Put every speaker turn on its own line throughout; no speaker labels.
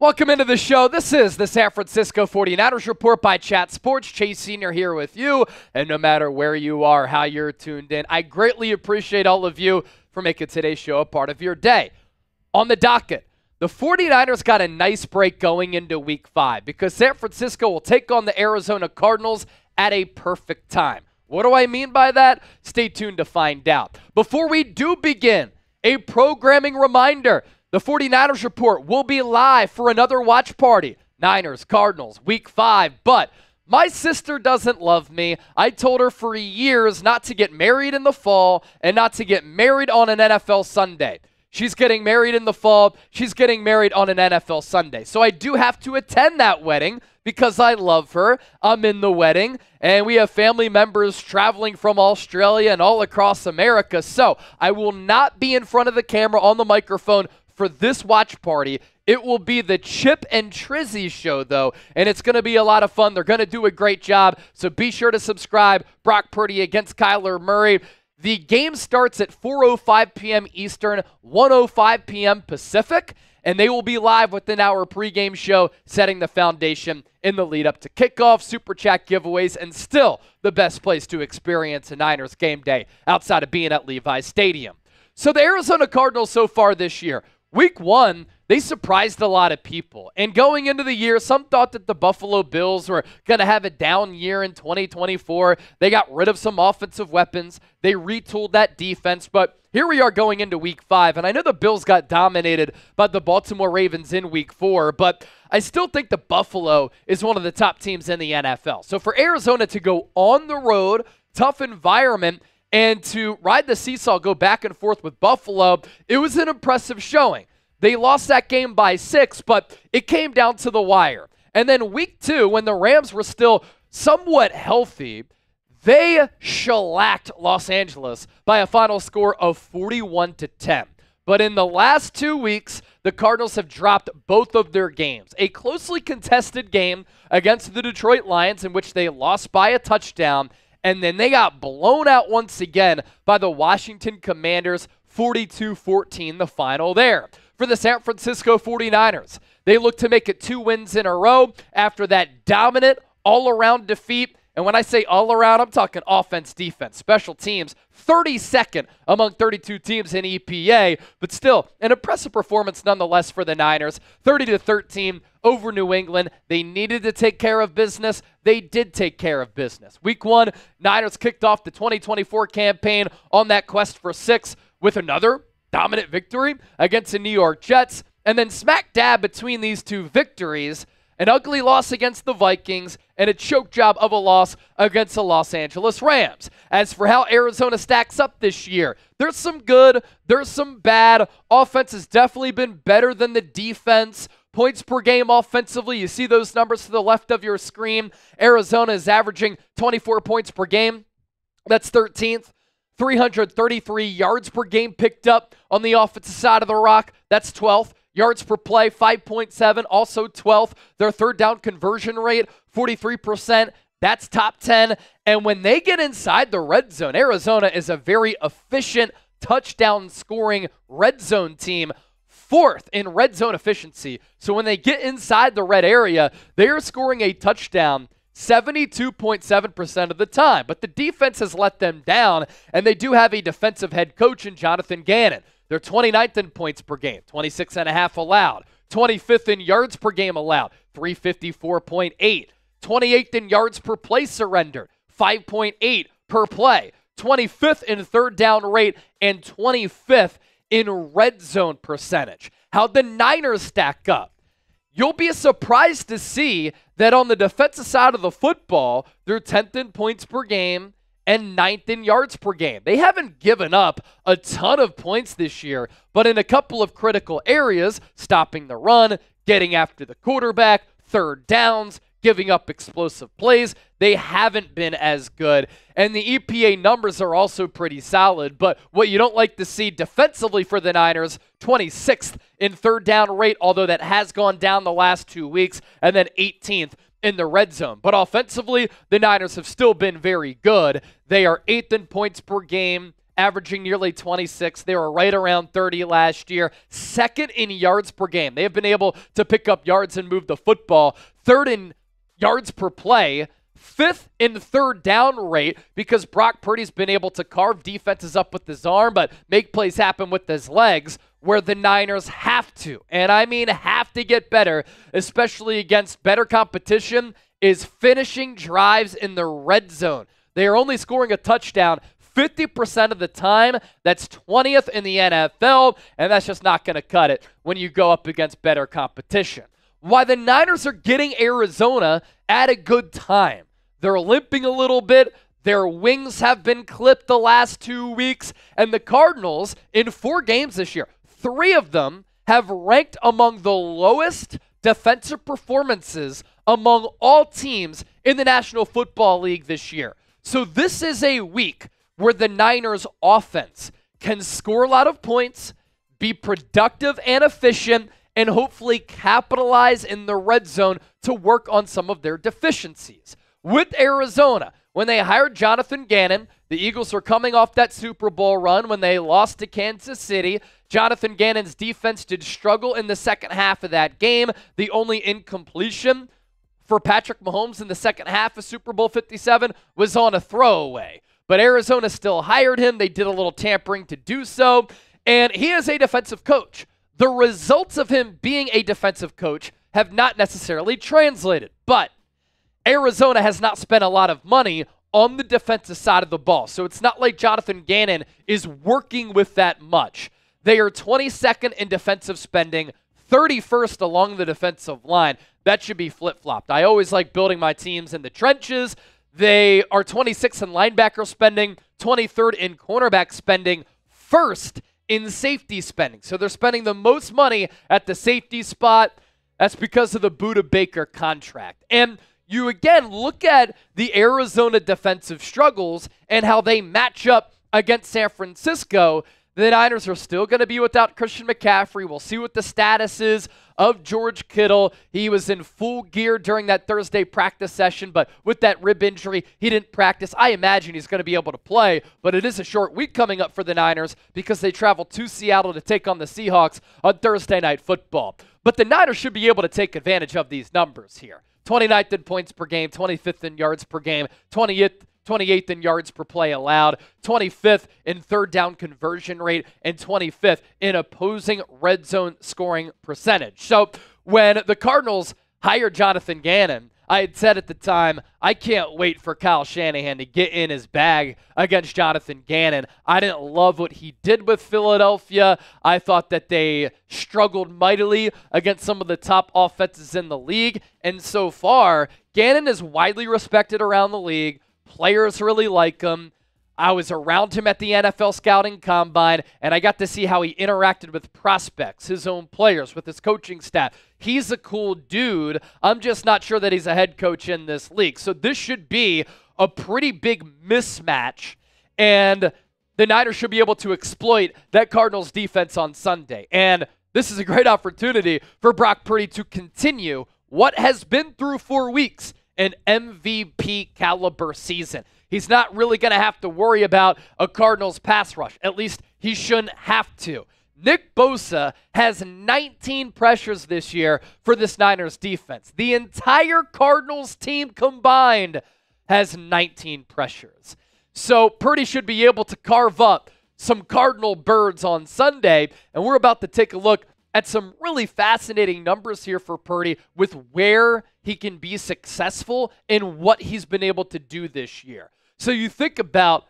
Welcome into the show. This is the San Francisco 49ers Report by Chat Sports. Chase Sr. here with you, and no matter where you are, how you're tuned in, I greatly appreciate all of you for making today's show a part of your day. On the docket, the 49ers got a nice break going into Week 5 because San Francisco will take on the Arizona Cardinals at a perfect time. What do I mean by that? Stay tuned to find out. Before we do begin, a programming reminder. The 49ers Report will be live for another watch party. Niners, Cardinals, Week 5. But my sister doesn't love me. I told her for years not to get married in the fall and not to get married on an NFL Sunday. She's getting married in the fall. She's getting married on an NFL Sunday. So I do have to attend that wedding because I love her. I'm in the wedding, and we have family members traveling from Australia and all across America. So I will not be in front of the camera on the microphone for this watch party. It will be the Chip and Trizzy show, though, and it's going to be a lot of fun. They're going to do a great job, so be sure to subscribe. Brock Purdy against Kyler Murray. The game starts at 4:05 p.m. Eastern, 1:05 p.m. Pacific, and they will be live within our pregame show, setting the foundation in the lead up to kickoff, Super Chat giveaways, and still the best place to experience a Niners game day outside of being at Levi's Stadium. So the Arizona Cardinals so far this year, Week 1, they surprised a lot of people. And going into the year, some thought that the Buffalo Bills were going to have a down year in 2024. They got rid of some offensive weapons. They retooled that defense. But here we are going into Week 5. And I know the Bills got dominated by the Baltimore Ravens in Week 4. But I still think the Buffalo is one of the top teams in the NFL. So for Arizona to go on the road, tough environment, and to ride the seesaw, go back and forth with Buffalo, it was an impressive showing. They lost that game by 6, but it came down to the wire. And then Week 2, when the Rams were still somewhat healthy, they shellacked Los Angeles by a final score of 41-10. But in the last 2 weeks, the Cardinals have dropped both of their games. A closely contested game against the Detroit Lions in which they lost by a touchdown, and then they got blown out once again by the Washington Commanders, 42-14, the final there. For the San Francisco 49ers, they look to make it 2 wins in a row after that dominant all-around defeat. And when I say all-around, I'm talking offense, defense, special teams, 32nd among 32 teams in EPA, but still an impressive performance nonetheless for the Niners, 30-13 over New England. They needed to take care of business. They did take care of business. Week 1, Niners kicked off the 2024 campaign on that quest for 6 with another dominant victory against the New York Jets, and then smack dab between these two victories, an ugly loss against the Vikings, and a choke job of a loss against the Los Angeles Rams. As for how Arizona stacks up this year, there's some good, there's some bad. Offense has definitely been better than the defense. Points per game offensively, you see those numbers to the left of your screen. Arizona is averaging 24 points per game. That's 13th. 333 yards per game picked up on the offensive side of the rock. That's 12th. Yards per play, 5.7, also 12th. Their third down conversion rate, 43%. That's top 10. And when they get inside the red zone, Arizona is a very efficient touchdown scoring red zone team, 4th in red zone efficiency. So when they get inside the red area, they are scoring a touchdown 72.7% of the time. But the defense has let them down, and they do have a defensive head coach in Jonathan Gannon. They're 29th in points per game, 26.5 allowed. 25th in yards per game allowed, 354.8. 28th in yards per play surrendered, 5.8 per play. 25th in third down rate, and 25th in red zone percentage. How'd the Niners stack up? You'll be surprised to see that on the defensive side of the football, they're 10th in points per game and 9th in yards per game. They haven't given up a ton of points this year, but in a couple of critical areas, stopping the run, getting after the quarterback, third downs, giving up explosive plays, they haven't been as good. And the EPA numbers are also pretty solid, but what you don't like to see defensively for the Niners, 26th in third down rate, although that has gone down the last 2 weeks, and then 18th in the red zone. But offensively, the Niners have still been very good. They are 8th in points per game averaging nearly 26. They were right around 30 last year. Second in yards per game. They have been able to pick up yards and move the football. Third in yards per play. Fifth in third down rate because Brock Purdy's been able to carve defenses up with his arm, but make plays happen with his legs, where the Niners have to, and I mean have to get better, especially against better competition, is finishing drives in the red zone. They are only scoring a touchdown 50% of the time. That's 20th in the NFL, and that's just not going to cut it when you go up against better competition. Why the Niners are getting Arizona at a good time. They're limping a little bit. Their wings have been clipped the last 2 weeks. And the Cardinals, in 4 games this year, 3 of them have ranked among the lowest defensive performances among all teams in the National Football League this year. So this is a week where the Niners offense can score a lot of points, be productive and efficient, and hopefully capitalize in the red zone to work on some of their deficiencies. With Arizona, when they hired Jonathan Gannon, the Eagles were coming off that Super Bowl run when they lost to Kansas City. Jonathan Gannon's defense did struggle in the second half of that game. The only incompletion for Patrick Mahomes in the second half of Super Bowl 57 was on a throwaway. But Arizona still hired him. They did a little tampering to do so. And he is a defensive coach. The results of him being a defensive coach have not necessarily translated. But Arizona has not spent a lot of money on the defensive side of the ball. So it's not like Jonathan Gannon is working with that much. They are 22nd in defensive spending, 31st along the defensive line. That should be flip-flopped. I always like building my teams in the trenches. They are 26th in linebacker spending, 23rd in cornerback spending, first in safety spending. So they're spending the most money at the safety spot. That's because of the Budda Baker contract. And you again look at the Arizona defensive struggles and how they match up against San Francisco. The Niners are still going to be without Christian McCaffrey. We'll see what the status is of George Kittle. He was in full gear during that Thursday practice session, but with that rib injury, he didn't practice. I imagine he's going to be able to play, but it is a short week coming up for the Niners because they travel to Seattle to take on the Seahawks on Thursday Night Football. But the Niners should be able to take advantage of these numbers here. 29th in points per game, 25th in yards per game, 28th in yards per play allowed, 25th in third down conversion rate, and 25th in opposing red zone scoring percentage. So when the Cardinals hired Jonathan Gannon, I had said at the time, I can't wait for Kyle Shanahan to get in his bag against Jonathan Gannon. I didn't love what he did with Philadelphia. I thought that they struggled mightily against some of the top offenses in the league. And so far, Gannon is widely respected around the league. Players really like him. I was around him at the NFL Scouting Combine, and I got to see how he interacted with prospects, his own players, with his coaching staff. He's a cool dude. I'm just not sure that he's a head coach in this league. So this should be a pretty big mismatch, and the Niners should be able to exploit that Cardinals defense on Sunday. And this is a great opportunity for Brock Purdy to continue what has been through 4 weeks, an MVP caliber season. He's not really going to have to worry about a Cardinals pass rush. At least he shouldn't have to. Nick Bosa has 19 pressures this year for this Niners defense. The entire Cardinals team combined has 19 pressures. So Purdy should be able to carve up some Cardinal birds on Sunday, and we're about to take a look at some really fascinating numbers here for Purdy with where he can be successful and what he's been able to do this year. So you think about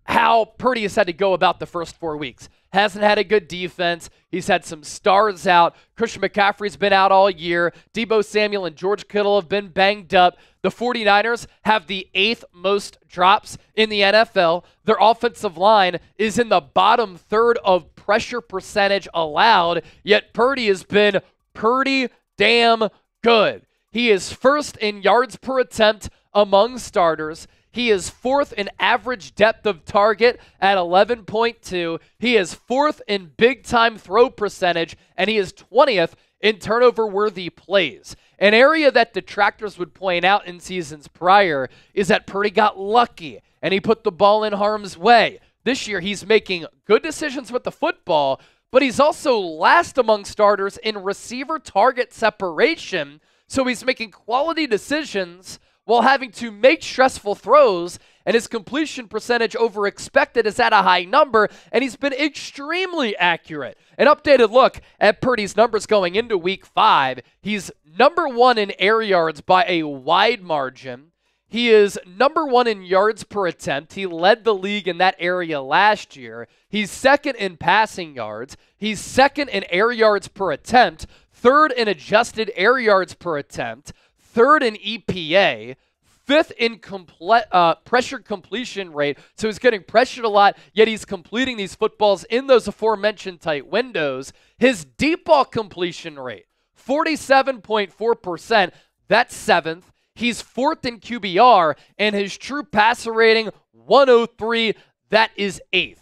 how Purdy has had to go about the first 4 weeks. Hasn't had a good defense. He's had some stars out. Christian McCaffrey's been out all year. Deebo Samuel and George Kittle have been banged up. The 49ers have the 8th most drops in the NFL. Their offensive line is in the bottom third of pressure percentage allowed, yet Purdy has been pretty damn good. He is first in yards per attempt among starters. He is 4th in average depth of target at 11.2. He is 4th in big-time throw percentage, and he is 20th in turnover-worthy plays. An area that detractors would point out in seasons prior is that Purdy got lucky, and he put the ball in harm's way. this year he's making good decisions with the football, but he's also last among starters in receiver target separation. So he's making quality decisions while having to make stressful throws, and his completion percentage over expected is at a high number, and he's been extremely accurate. An updated look at Purdy's numbers going into Week 5. He's number 1 in air yards by a wide margin. He is number 1 in yards per attempt. He led the league in that area last year. He's second in passing yards. He's second in air yards per attempt, third in adjusted air yards per attempt, third in EPA, fifth in pressure completion rate. So he's getting pressured a lot, yet he's completing these footballs in those aforementioned tight windows. His deep ball completion rate, 47.4%. That's 7th. He's 4th in QBR, and his true passer rating, 103. That is 8th.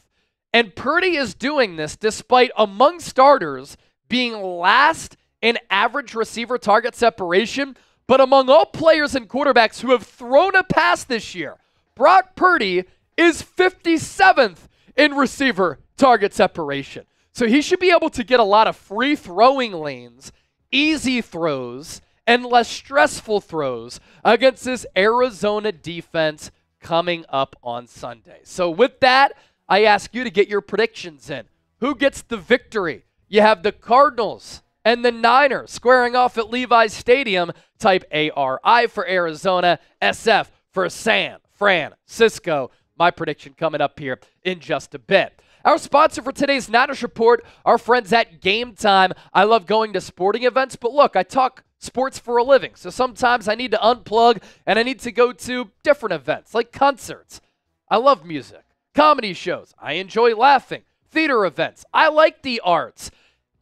And Purdy is doing this despite, among starters, being last in average receiver target separation. But among all players and quarterbacks who have thrown a pass this year, Brock Purdy is 57th in receiver target separation. So he should be able to get a lot of free throwing lanes, easy throws, and less stressful throws against this Arizona defense coming up on Sunday. So with that, I ask you to get your predictions in. Who gets the victory? You have the Cardinals and the Niners squaring off at Levi's Stadium. Type ARI for Arizona, SF for San Francisco. My prediction coming up here in just a bit. Our sponsor for today's Niners Report, our friends at Game Time. I love going to sporting events, but look, I talk sports for a living, so sometimes I need to unplug and I need to go to different events, like concerts. I love music, comedy shows. I enjoy laughing, theater events. I like the arts.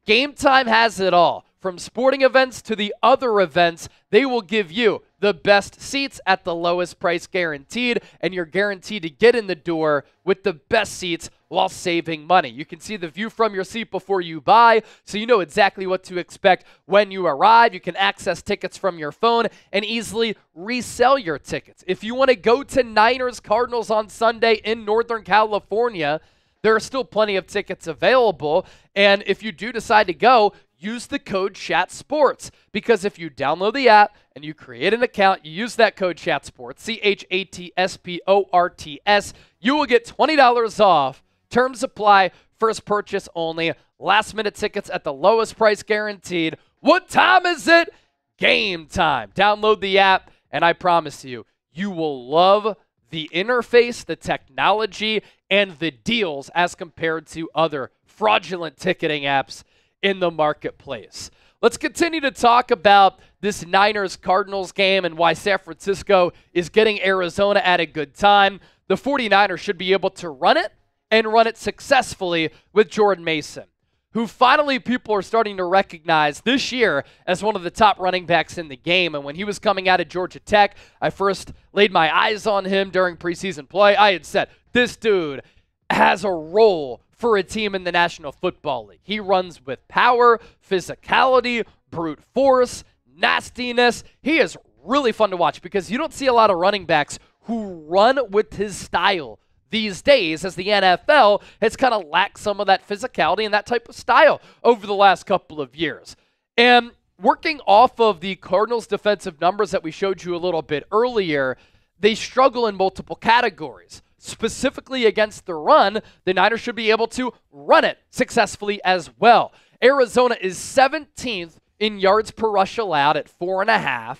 Game Time has it all. From sporting events to the other events, they will give you the best seats at the lowest price guaranteed, and you're guaranteed to get in the door with the best seats while saving money. You can see the view from your seat before you buy, so you know exactly what to expect when you arrive. You can access tickets from your phone and easily resell your tickets. If you want to go to Niners Cardinals on Sunday in Northern California, there are still plenty of tickets available, and if you do decide to go, use the code CHATSPORTS, because if you download the app and you create an account, you use that code CHATSPORTS, CHATSPORTS, you will get $20 off. Terms apply, first purchase only, last-minute tickets at the lowest price guaranteed. What time is it? Game time. Download the app, and I promise you, you will love the interface, the technology, and the deals as compared to other fraudulent ticketing apps in the marketplace. Let's continue to talk about this Niners-Cardinals game and why San Francisco is getting Arizona at a good time. The 49ers should be able to run it and run it successfully with Jordan Mason, who finally people are starting to recognize this year as one of the top running backs in the game. And when he was coming out of Georgia Tech, I first laid my eyes on him during preseason play. I had said, this dude has a role for a team in the National Football League. He runs with power, physicality, brute force, nastiness. He is really fun to watch because you don't see a lot of running backs who run with his style these days, as the NFL has kind of lacked some of that physicality and that type of style over the last couple of years. And working off of the Cardinals' defensive numbers that we showed you a little bit earlier, they struggle in multiple categories. Specifically against the run, the Niners should be able to run it successfully as well. Arizona is 17th in yards per rush allowed at 4.5.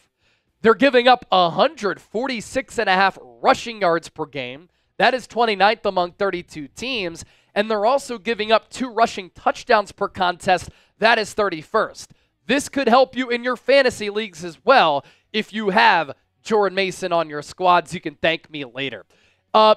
They're giving up 146.5 rushing yards per game. That is 29th among 32 teams. And they're also giving up 2 rushing touchdowns per contest. That is 31st. This could help you in your fantasy leagues as well. If you have Jordan Mason on your squads, you can thank me later.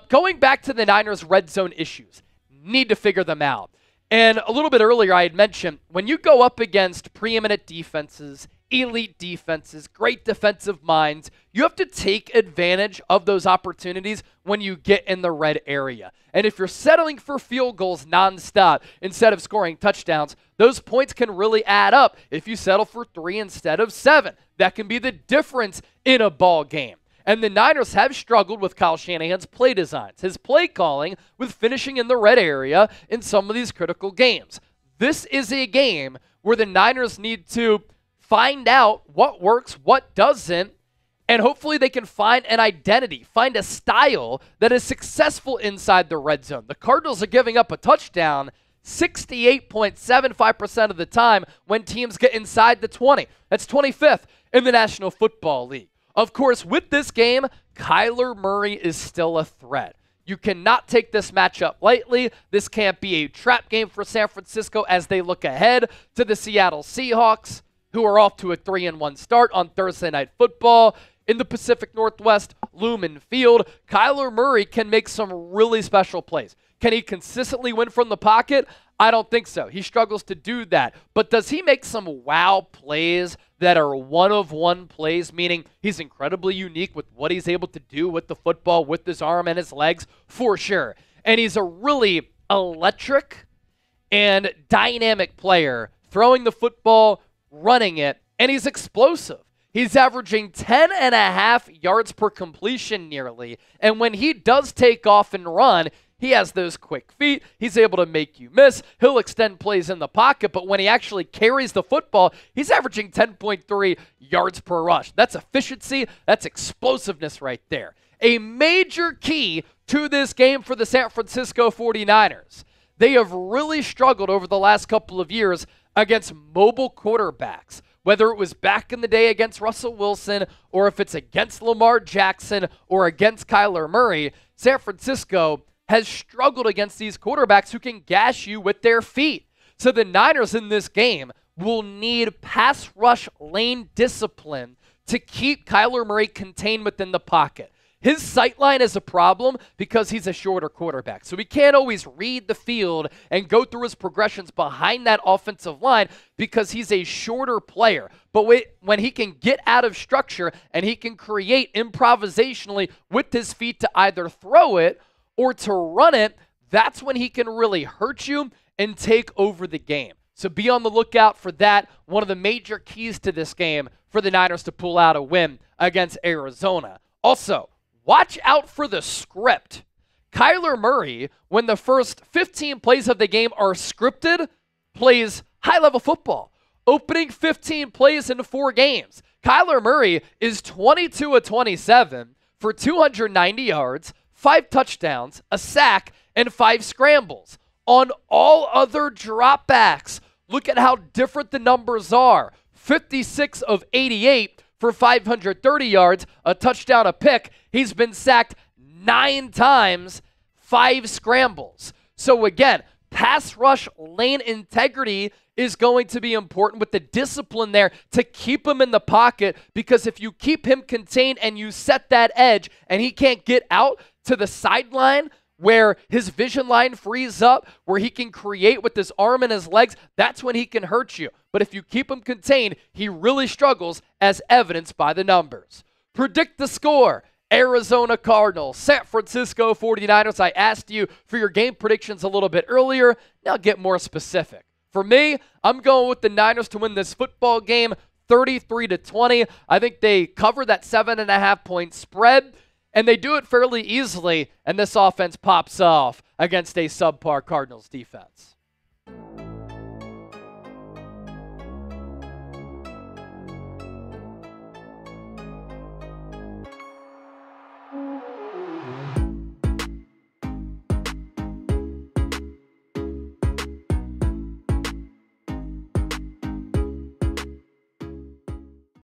Going back to the Niners' red zone issues, need to figure them out. And a little bit earlier, I had mentioned, when you go up against preeminent defenses, elite defenses, great defensive minds, you have to take advantage of those opportunities when you get in the red area. And if you're settling for field goals nonstop instead of scoring touchdowns, those points can really add up if you settle for 3 instead of 7. That can be the difference in a ball game. And the Niners have struggled with Kyle Shanahan's play designs, his play calling with finishing in the red area in some of these critical games. This is a game where the Niners need to find out what works, what doesn't, and hopefully they can find an identity, find a style that is successful inside the red zone. The Cardinals are giving up a touchdown 68.75% of the time when teams get inside the 20. That's 25th in the National Football League. Of course, with this game, Kyler Murray is still a threat. You cannot take this matchup lightly. This can't be a trap game for San Francisco as they look ahead to the Seattle Seahawks, who are off to a 3-1 start on Thursday Night Football. In the Pacific Northwest, Lumen Field, Kyler Murray can make some really special plays. Can he consistently win from the pocket? I don't think so. He struggles to do that. But does he make some wow plays that are one-of-one plays, meaning he's incredibly unique with what he's able to do with the football, with his arm and his legs? For sure. And he's a really electric and dynamic player, throwing the football, running it, and he's explosive. He's averaging 10.5 yards per completion nearly. And when he does take off and run, he has those quick feet. He's able to make you miss. He'll extend plays in the pocket, but when he actually carries the football, he's averaging 10.3 yards per rush. That's efficiency. That's explosiveness right there. A major key to this game for the San Francisco 49ers. They have really struggled over the last couple of years against mobile quarterbacks. Whether it was back in the day against Russell Wilson, or if it's against Lamar Jackson, or against Kyler Murray, San Francisco has struggled against these quarterbacks who can gash you with their feet. So the Niners in this game will need pass rush lane discipline to keep Kyler Murray contained within the pocket. His sight line is a problem because he's a shorter quarterback. So he can't always read the field and go through his progressions behind that offensive line because he's a shorter player. But when he can get out of structure and he can create improvisationally with his feet to either throw it or to run it, that's when he can really hurt you and take over the game. So be on the lookout for that. One of the major keys to this game for the Niners to pull out a win against Arizona. Also, watch out for the script. Kyler Murray, when the first 15 plays of the game are scripted, plays high-level football. Opening 15 plays in 4 games. Kyler Murray is 22 of 27 for 290 yards, 5 touchdowns, a sack, and 5 scrambles. On all other dropbacks, look at how different the numbers are. 56 of 88 for 530 yards, a touchdown, a pick. He's been sacked 9 times, 5 scrambles. So again, pass rush lane integrity is going to be important with the discipline there to keep him in the pocket, because if you keep him contained and you set that edge and he can't get out to the sideline where his vision line frees up, where he can create with his arm and his legs, that's when he can hurt you. But if you keep him contained, he really struggles, as evidenced by the numbers. Predict the score. Arizona Cardinals, San Francisco 49ers. I asked you for your game predictions a little bit earlier. Now get more specific. For me, I'm going with the Niners to win this football game 33-20. I think they cover that 7.5-point spread, and they do it fairly easily, and this offense pops off against a subpar Cardinals defense.